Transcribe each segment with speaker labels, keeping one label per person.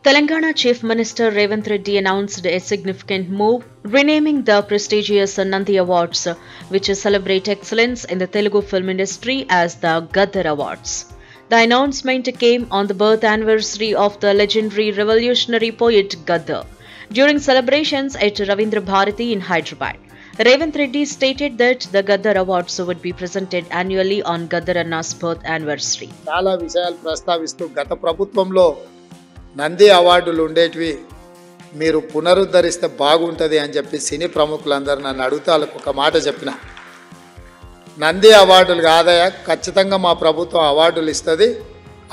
Speaker 1: Telangana Chief Minister Revanth Reddy announced a significant move, renaming the prestigious Nandi Awards, which celebrate excellence in the Telugu film industry, as the Gaddar Awards. The announcement came on the birth anniversary of the legendary revolutionary poet Gaddar, during celebrations at Ravindra Bharati in Hyderabad. Revanth Reddy stated that the Gaddar Awards would be presented annually on Gaddar Anna's birth anniversary.
Speaker 2: చాలా విషయాలు ప్రస్తావిస్తూ గత ప్రభుత్వంలో నంది అవార్డులు ఉండేటివి మీరు పునరుద్ధరిస్తే బాగుంటుంది అని చెప్పి సినీ ప్రముఖులందరూ నన్ను అడుగుతాలకు ఒక మాట చెప్పిన. నంది అవార్డులు కాదయా, ఖచ్చితంగా మా ప్రభుత్వం అవార్డులు ఇస్తుంది,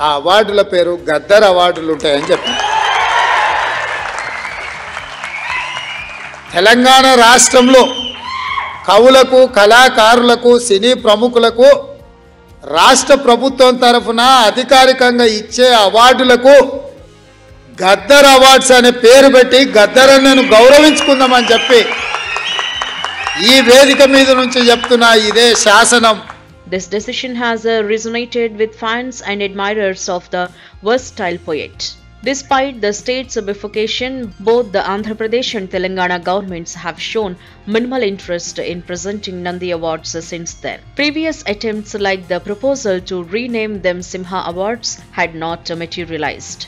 Speaker 2: ఆ అవార్డుల పేరు గద్దర్ అవార్డులు ఉంటాయని చెప్పిన. తెలంగాణ రాష్ట్రంలో కవులకు, కళాకారులకు, సినీ ప్రముఖులకు రాష్ట్ర ప్రభుత్వం తరఫున అధికారికంగా ఇచ్చే అవార్డులకు గద్దర్ అవార్డ్స్ అనే పేరు పెట్టి గద్దరన్నను గౌరవించుకుందామని చెప్పి ఈ వేదిక మీద నుంచి చెప్తున్నా, ఇదే శాసనం.
Speaker 1: This decision has resonated with fans and admirers of the versatile poet. Despite the state's bifurcation, both the Andhra Pradesh and Telangana governments have shown minimal interest in presenting Nandi Awards since then. Previous attempts like the proposal to rename them Simha Awards had not materialized.